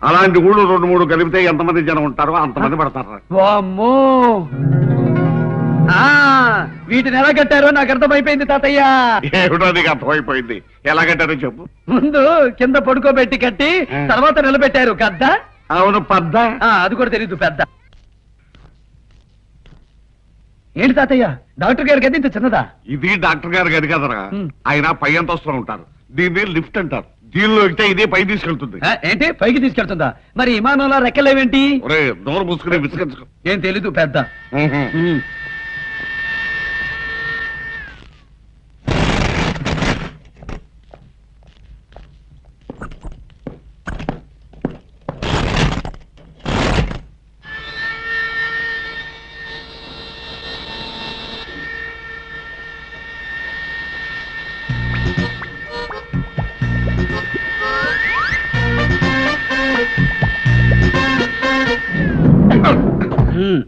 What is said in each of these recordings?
అలాంటి ఊళ్ళు 2-3 కలిపితే ఎంతమంది జనం ఉంటారో అంతమంది పడతారు. వామ్మో, వీటిని ఎలా కట్టారో నాకు అర్థమైపోయింది తాతయ్య. ఏమిటో నీకు అర్థమైపోయింది, ఎలా కట్టారో చెప్పు. ముందు కింద పడుకోబెట్టి కట్టి తర్వాత నిలబెట్టారు కద్ద. అవును, పెద్ద. అది కూడా తెలీదు, పెద్ద. ఏంటి తాతయ్య, డాక్టర్ గారి గది ఇంత చిన్నదా? ఇది డాక్టర్ గారి గది కదరా, ఆయన పై అంతస్తులో ఉంటారు. దీన్ని లిఫ్ట్ అంటారు. దీనిలో ఎక్కితే ఇదే పై తీసుకెళ్తుంది. ఏంటి, పైకి తీసుకెళ్తుందా? మరి విమానంలో రెక్కలేవేంటి? నోరు మూసుకునే విసుకెచ్చుకో. ఏం తెలీదు, పెద్ద.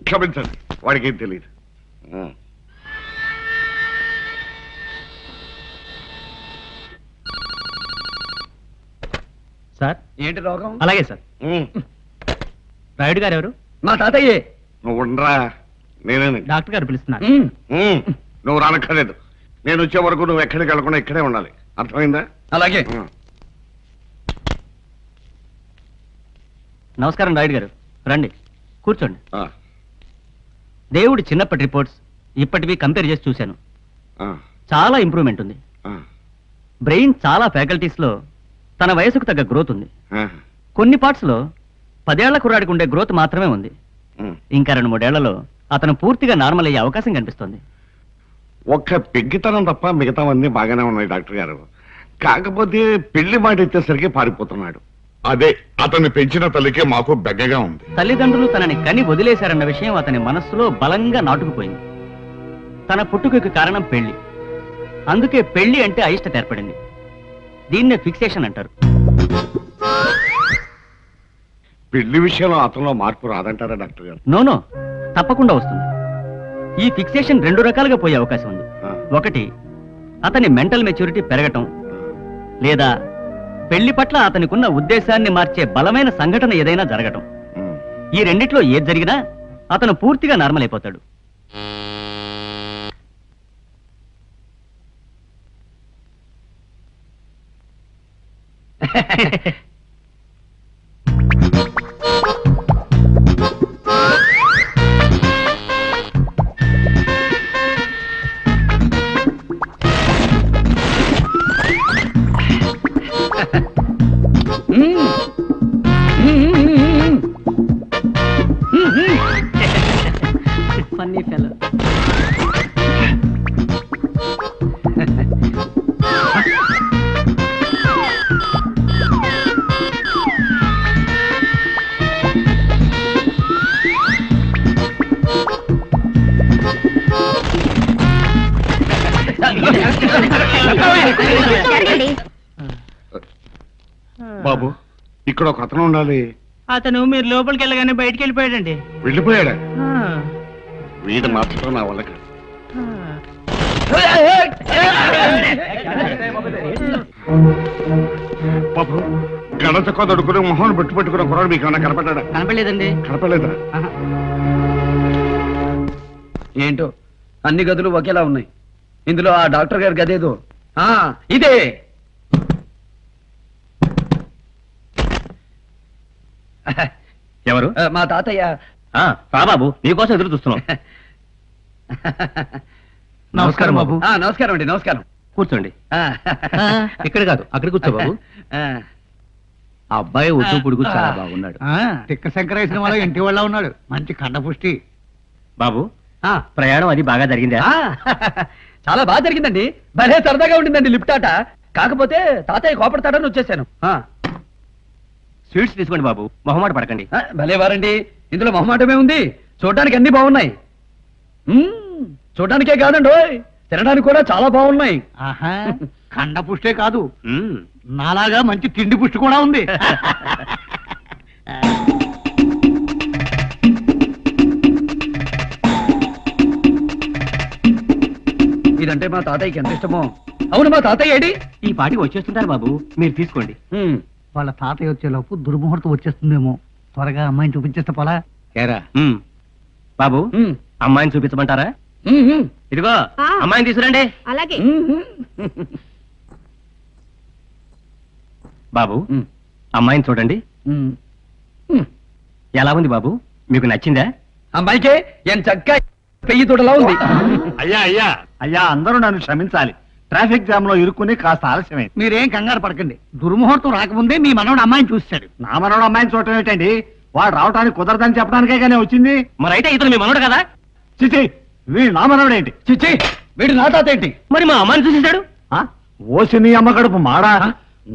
క్షమించండి, వాడికి ఏం తెలియదు. సార్, ఏంటి రోగం? అలాగే సార్. రాయుడు గారు ఎవరు? మా తాతయ్యే. నువ్వు ఉండరా, నేనే. డాక్టర్ గారు పిలుస్తున్నారు. నువ్వు రానక్కర్లేదు. నేను వచ్చే వరకు నువ్వు ఎక్కడికి వెళ్ళకుండా ఇక్కడే ఉండాలి, అర్థమైందా? అలాగే. నమస్కారం రాయుడు గారు, రండి కూర్చోండి. దేవుడి చిన్నప్పటి రిపోర్ట్స్ ఇప్పటివి కంపేర్ చేసి చూశాను. చాలా ఇంప్రూవ్మెంట్ ఉంది. బ్రెయిన్ చాలా ఫ్యాకల్టీస్ లో తన వయసుకు తగ్గ గ్రోత్ ఉంది. కొన్ని పార్ట్స్ లో 10 ఏళ్ల కుర్రాడికి ఉండే గ్రోత్ మాత్రమే ఉంది. ఇంకా 2-3 ఏళ్లలో అతను పూర్తిగా నార్మల్ అయ్యే అవకాశం కనిపిస్తుంది. ఒక్క పెగ్గితనం తప్ప మిగతావన్నీ బాగానే ఉన్నాయి డాక్టర్ గారు. కాకపోతే పెళ్లి మాట ఎత్తేసరికి పారిపోతున్నాడు. అదే అతన్ని పెంచిన తల్లికి మాకు బెగ్గగా ఉంది. తల్లిదండ్రులు తనని కని వదిలేశారన్న విషయం అతని మనస్సులో బలంగా నాటుకుపోయింది. తన పుట్టుకకు కారణం పెళ్లి. అందుకే పెళ్లి అంటే అయిష్టత ఏర్పడింది. దీన్నే ఫిక్సేషన్ అంటారు. పెళ్లి విషయంలో అతనిలో మార్పు రాదంటారా డాక్టర్ గారు? నోనో, తప్పకుండా వస్తుంది. ఈ ఫిక్సేషన్ 2 రకాలుగా పోయే అవకాశం ఉంది. ఒకటి, అతని మెంటల్ మెచ్యూరిటీ పెరగటం, లేదా పెళ్లి పట్ల అతనికున్న ఉద్దేశాన్ని మార్చే బలమైన సంఘటన ఏదైనా జరగటం. ఈ రెండిట్లో ఏది జరిగినా అతను పూర్తిగా నార్మల్ అయిపోతాడు. Funny fellow. బాబు, ఇక్కడ ఒక అతను ఉండాలి. అతను మీరు లోపలికి వెళ్ళగానే బయటికి వెళ్ళిపోయాడండి. వెళ్ళిపోయాడా? వీడు మార్చడం నా వల్ల కాదు. బాబు, గడత కొదడుకుని మొహం పెట్టుకున్న కుర్రాడు మీకు ఏమన్నా కనపడ్డా? కనపడలేదండి. కనపడలేదా? ఏంటో అన్ని గదులు ఒకేలా ఉన్నాయి. ఇందులో ఆ డాక్టర్ గారి గదేదో. ఇదే. ఎవరు? మా తాతయ్య. బాబు, నీకోసం ఎదురు చూస్తున్నాం. నమస్కారం బాబు. నమస్కారం అండి. నమస్కారం. కూర్చోండి. ఇక్కడ కాదు, అక్కడ కూర్చో బాబు. అబ్బాయి ఒట్టు పొడుగు చాలా బాగున్నాడు. తిక్క శంకరేశ్వరం వల్ల ఇంటి వాళ్ళ ఉన్నాడు. మంచి కండపుష్టి. బాబు, ప్రయాణం అది బాగా జరిగిందా? చాలా బాగా జరిగిందండి. భలే సరదాగా ఉండిందండి లిఫ్ట్ ఆట. కాకపోతే తాతయ్య కోపడతాడని వచ్చేసాను. స్వీట్స్ తీసుకోండి బాబు, మొహమాట పడకండి. భలే వారండి, ఇందులో మొహమాటమే ఉంది. చూడడానికి అన్ని బాగున్నాయి. చూడడానికే కాదండి, తినడానికి కూడా చాలా బాగున్నాయి. కండ పుష్టే కాదు, నాలాగా మంచి తిండి పుష్టి కూడా ఉంది. ఇదంటే మా తాతయ్యకి ఎంత ఇష్టమో. అవును, మా తాతయ్య ఏడి? ఈ పాటికి వచ్చేస్తుంటారు బాబు, మీరు తీసుకోండి. వాళ్ళ తాతయ్య వచ్చేలోపు దుర్ముహూర్తం వచ్చేస్తుందేమో. త్వరగా అమ్మాయిని చూపించేస్తే పోలా. ఏరా బాబు ఉమ్, అమ్మాయిని చూపించమంటారా? ఉమ్, ఉమ్, ఇదిగో ఆ. అమ్మాయిని తీసుకురండి. అలాగే ఉమ్, ఉమ్. బాబు ఉమ్, అమ్మాయిని చూడండి. ఉమ్, ఉమ్. ఎలా ఉంది బాబు, మీకు నచ్చిందా? అమ్మాయికే ఏం చక్క పెయ్యి తోటలా ఉంది. అయ్యా అయ్యా అయ్యా, అందరూ నన్ను క్షమించాలి. ట్రాఫిక్ జామ్ లో ఇరుక్కుని కాస్త ఆలస్యమైంది. మీరేం కంగారు పడకండి. దుర్ముహూర్తం రాకముందే మీ మనవడు అమ్మాయిని చూస్తాడు. నా మనోడు అమ్మాయిని చూడటం ఏంటండి? వాడు రావటానికి కుదరదని చెప్పడానికే కానీ వచ్చింది. మరైతే ఇతను మీ మనోడు కదా? చిచి, వీడు నా మనోడేంటి? చిచ్చి వీడు నా తాత ఏంటి? మరి మా అమ్మాయిని చూసేశాడు. ఆ? ఓసి నీ అమ్మ కడుపు మాడా?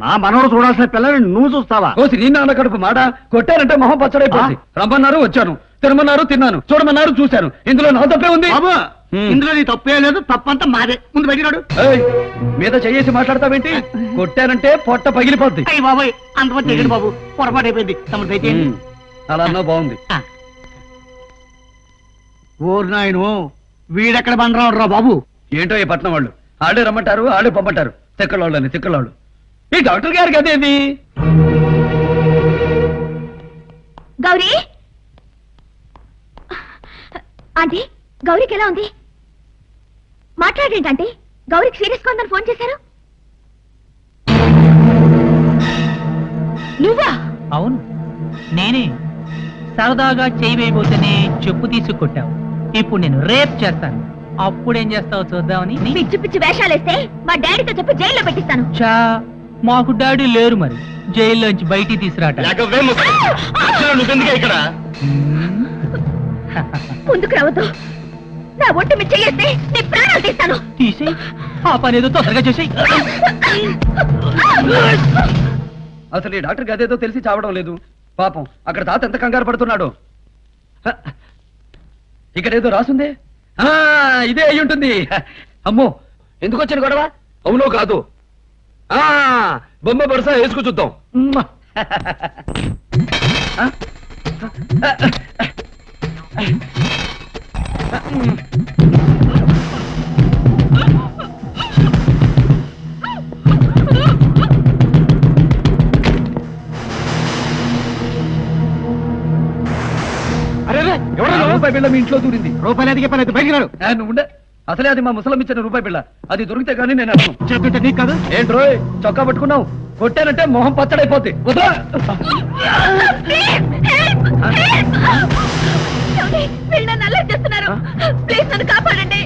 నా మనోడు చూడాల్సిన పిల్లని నువ్వు చూస్తావా? కోసి నీ నాన్న కడుపు మాట కొట్టారంటే మొహం పచ్చడైపోయింది. రమ్మన్నారు వచ్చాను, తినమన్నారు తిన్నాను, చూడమన్నారు చూశాను. ఇందులో నా తప్పే ఉంది. బాబు హ్మ్. ఇందులో నీ తప్పే లేదు, తప్పంతా మాదే. ముందు బయటినాడు. ఏయ్, మీద చెయ్యేసి మాట్లాడతావేంటి? కొట్టానంటే పొట్ట పగిలిపోద్ది. అయ్యి బాబాయ్, అంతమంది తెగండి బాబు, పొరపాటు అయిపోయింది. తమరు దయచేయండి. ఉమ్, అలా అన్నా బాగుంది. ఓరు నాయను, వీడెక్కడ బండరాడు రా బాబు. ఏంటో ఈ పట్నం వాళ్ళు ఆడే రమ్మంటారు, ఆడే పంపంటారు. తిక్కలోళ్ళని తిక్కలోళ్ళు. ఈ డాక్టర్ గారికి అదేది? గౌరీ ఆంటీ, గౌరీకి ఎలా ఉంది? మాట్లాడేంటంటే గౌరీకి సీరియస్ గా ఉందని ఫోన్ చేశారు. నువ్వా? అవును, నేనే. సరదాగా చేయి వేయబోతేనే చెప్పు తీసుకొట్టావు. ఇప్పుడు నేను రేప్ చేస్తాను. అప్పుడేం చేస్తావు చూద్దామని. పిచ్చి పిచ్చి వేషాలేస్తే మా డాడీతో చెప్పి జైల్లో పెట్టిస్తాను. చా, మాకు డాడీ లేరు, మరి జైల్లోంచి బయటికి తీసుకురాట. నువ్వెందుకే ఇక్కడ? ముందుకు రావద్దు. నా ఒంటి మీద చెయ్యేస్తే నీ ప్రాణాలు తీస్తాను. తీసేయి, ఆ పని ఏదో తొందరగా చేసేయి. అసలు ఈ డాక్టర్ అదేదో తెలిసి చావడం లేదు. పాపం అక్కడ తాత ఎంత కంగారు పడుతున్నాడు. ఇక్కడ ఏదో రాసుందే. ఆ, ఇదే అయి ఉంటుంది. అమ్మో, ఎందుకు వచ్చిన గొడవ? అవునో కాదు? ఆ, బొమ్మ బరసా వేసుకు చూద్దాం. ఆ? రూపాయి బిళ్ళ మీ ఇంట్లో దూరింది. రూపాయలు ఎదిగే పని అయితే బయటికి రాడు. నువ్వు ఉండే. అసలే అది మా ముసలం ఇచ్చిన రూపాయి బిళ్ళ. అది దొరికితే కానీ నేను అర్థం. చెప్తుంటే నీకు కాదు. ఏంట్రో చొక్కా పట్టుకున్నావు? కొట్టానంటే మొహం పచ్చడైపోద్ది. వదరా.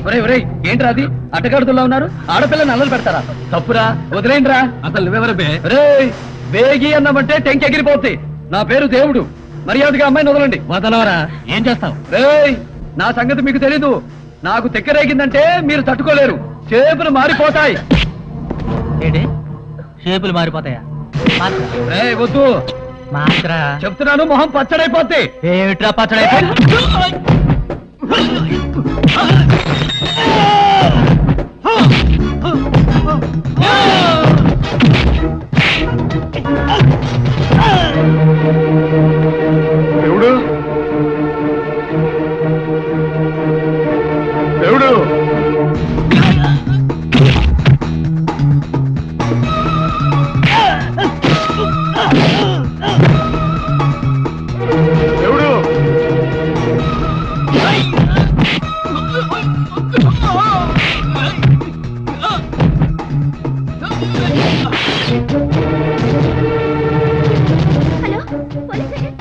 ఒరేయ్ ఒరేయ్, ఏంట్రా అది? అడ్డగాడుతుల్లో ఉన్నారు. ఆడపిల్లని అల్లలు పెడతారా? తప్పురా, వదిలేండిరా. అసలు నువ్వెవరు బే? రేయ్, బేగి అన్నామంటే టెంక్ ఎగిరిపోద్ది. నా పేరు దేవుడు. మర్యాదగా అమ్మాయిని వదలండి. వదలవరా, ఏం చేస్తావు? రేయ్, నా సంగతి మీకు తెలీదు. నాకు తెక్కరేగిందంటే మీరు తట్టుకోలేరు. చేతులు మారిపోతాయి. ఏంటి, షేపులు మారిపోతాయా? రేయ్, వద్దు మాత్రా చెప్తున్నాను, మొహం పచ్చడైపోద్ది. ఏమిట్రా పచ్చడైతే? దేవుడు, దేవుడు, దేవుడు. Hello, police station.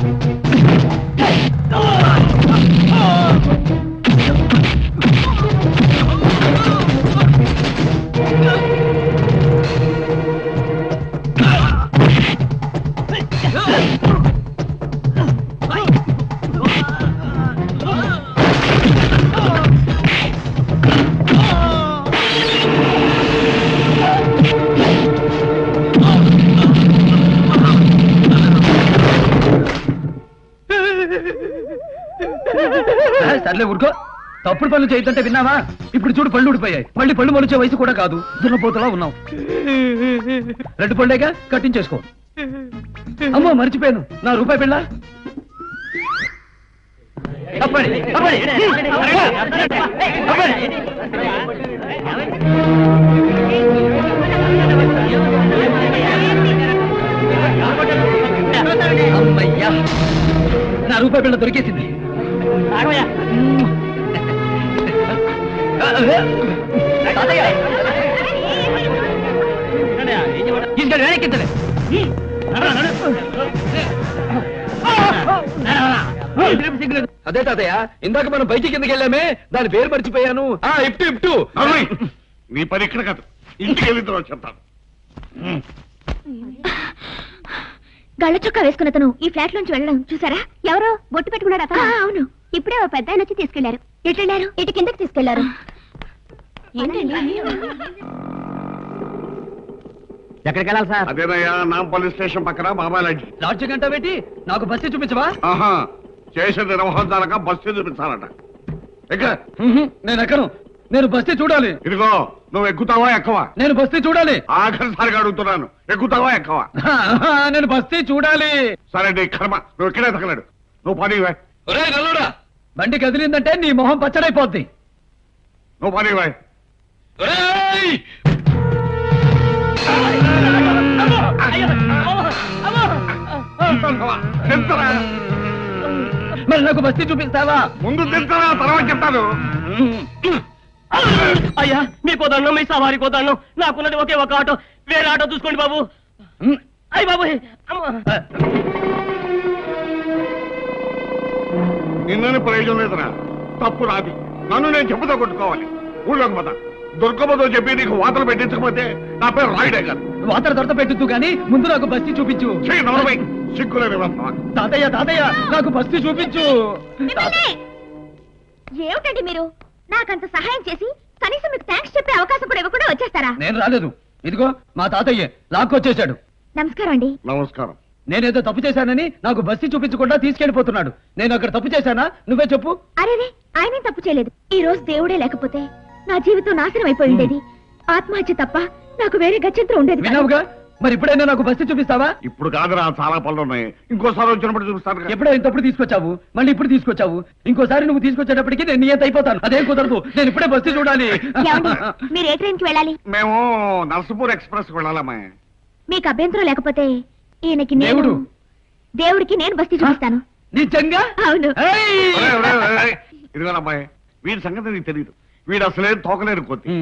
సర్లే ఊరుకో. తప్పుడు పనులు చేయొద్దంటే విన్నావా? ఇప్పుడు చూడు, పళ్ళు ఊడిపోయాయి. మళ్ళీ పళ్ళు మొలిచే వయసు కూడా కాదు. దున్నపోతలా ఉన్నావు. రెండు పళ్ళేగా, కట్టించేసుకో. అమ్మో, మర్చిపోయాను. నా రూపాయి బిళ్ళ. తప్పండి, తప్పండి. తప్పండి. అమ్మయ్యా నా రూపాయి బిళ్ళ దొరికేసింది. అదే తాతయ్య, ఇందాక మనం బయటికి కిందకి వెళ్ళామే, దాని పేరు మర్చిపోయాను. ఇప్టు ఇప్టు. నీ పని ఇక్కడ కాదు, ఇంటికి వెళ్ళిన తర్వాత చెప్తాను. గళ్ళ చొక్కా వేసుకున్న అతను ఈ ఫ్లాట్ నుంచి వెళ్ళడం చూసారా? ఎవరో బొట్టు పెట్టుకున్నాడు అతను. అవును, ఇప్పుడే ఓ పెద్ద ఆయన వచ్చి తీసుకెళ్లారు. ఎటు వెళ్ళారు? ఇటు కిందకి తీసుకెళ్లారు. ఎక్కడికి వెళ్ళాలి సార్? అదేనయ్యా, నా పోలీస్ స్టేషన్ పక్కన బాబాయ్ లాడ్జి. లాడ్జి గంట పెట్టి నాకు బస్సు చూపించవా? ఆహా, చేసిన నిర్వహించాలక బస్సు చూపించాలట. ఎక్క. నేను ఎక్కను, నేను బస్తీ చూడాలి. ఇదిగో, నువ్వు ఎక్కుతావా ఎక్కవా? నేను బస్తీ చూడాలి. ఆఖరిసారిగా అడుగుతున్నాను, ఎక్కుతావా ఎక్కవా? నేను బస్తీ చూడాలి. సరే నీ కర్మ, నువ్వు ఇక్కడే తగలడు. నువ్వు పనివే. ఒరేయ్ నల్లుడా, బండి కదిలిందంటే నీ మొహం పచ్చడైపోద్ది. నువ్వు పనివే. మరి నాకు బస్తీ చూపిస్తావా? ముందు తింటారా, తర్వాత చెప్తాను. అయ్యా మీ పోదాను, మీ సవారి పోదాను. నాకున్నది ఒకే ఒక ఆటో, వేరే ఆటో చూసుకోండి బాబు. అయ్య బాబు, నిన్ననే ప్రయోజనం లేదురా, తప్పు రాది. నన్ను నేను చెప్పుతో కొట్టుకోవాలి. ఊళ్ళోకి పోతా. దుర్గమ్మతో చెప్పి నీకు వాతలు పెట్టించకపోతే నా పేరు రాయుడే కాదు. వాతర దొరత పెట్టు కానీ ముందు నాకు బస్తీ చూపించు. సిగ్గులేని తాతయ్య తాతయ్య, నాకు బస్తీ చూపించు. ఏమిటండి మీరు? నాకంత సహాయం చేసి కనీసం మీకు థ్యాంక్స్ చెప్పే అవకాశం కూడా ఇవ్వకుండా వచ్చేస్తారా? నేను రాలేదు, ఇదిగో మా తాతయ్య లాక్కొచ్చేశాడు. నమస్కారం అండి. నమస్కారం. నేనేదో తప్పు చేశానని నాకు బస్తీ చూపించకుండా తీసుకెళ్లిపోతున్నాడు. నేను అక్కడ తప్పు చేశానా? నువ్వే చెప్పు. అరేరే, ఆయనే తప్పు చేయలేదు. ఈ రోజు దేవుడే లేకపోతే నా జీవితం నాశనం అయిపోయి ఉండేది. ఆత్మహత్య తప్ప నాకు వేరే గత్యంతరం ఉండేది కాదు. విన్నావుగా, మరి ఇప్పుడైనా నాకు బస్తీ చూపిస్తావా? ఇప్పుడు కాదురా, చాలా పనులు ఉన్నాయి. ఇంకోసారి వచ్చినప్పుడు చూపిస్తాను. ఎప్పుడో ఇంతప్పుడు తీసుకొచ్చావు, మళ్ళీ ఇప్పుడు తీసుకొచ్చావు. ఇంకోసారి నువ్వు తీసుకొచ్చేటప్పటికి నేను నియంత అయిపోతాను. అదేం కుదరదు, నేను ఇప్పుడే బస్తీ చూడాలి. ఏమండి, మీరు ఏ ట్రైన్ కి వెళ్ళాలి? మేము నర్సపూర్ ఎక్స్ప్రెస్ వెళ్ళాలమ్మా. మీకు అభ్యంతరం లేకపోతే ఈయనకి దేవుడు. దేవుడికి నేను బస్తీ చూపిస్తాను. నిజంగా? అవును. ఇదిగోనమ్మాయి, వీడి సంగతి నీకు తెలియదు. వీడు అసలేం తోకలేరు కొద్ది.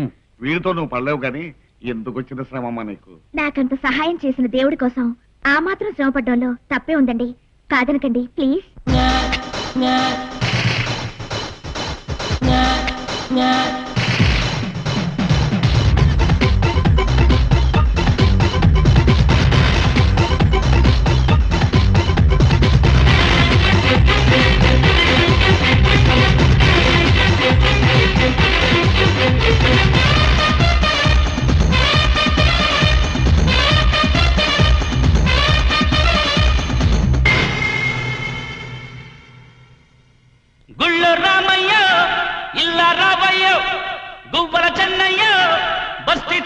వీడితో నువ్వు పడలేవు కానీ ఎందుకు వచ్చిన శ్రమమ్మా నీకు? నాకంత సహాయం చేసిన దేవుడి కోసం ఆ మాత్రం శ్రమ పడ్డంలో తప్పే ఉందండి. కాదనకండి ప్లీజ్. గుళ్ళో రామయ్య ఇల్ల రావయ్య గువ్వల చెన్నయ్య బస్తీ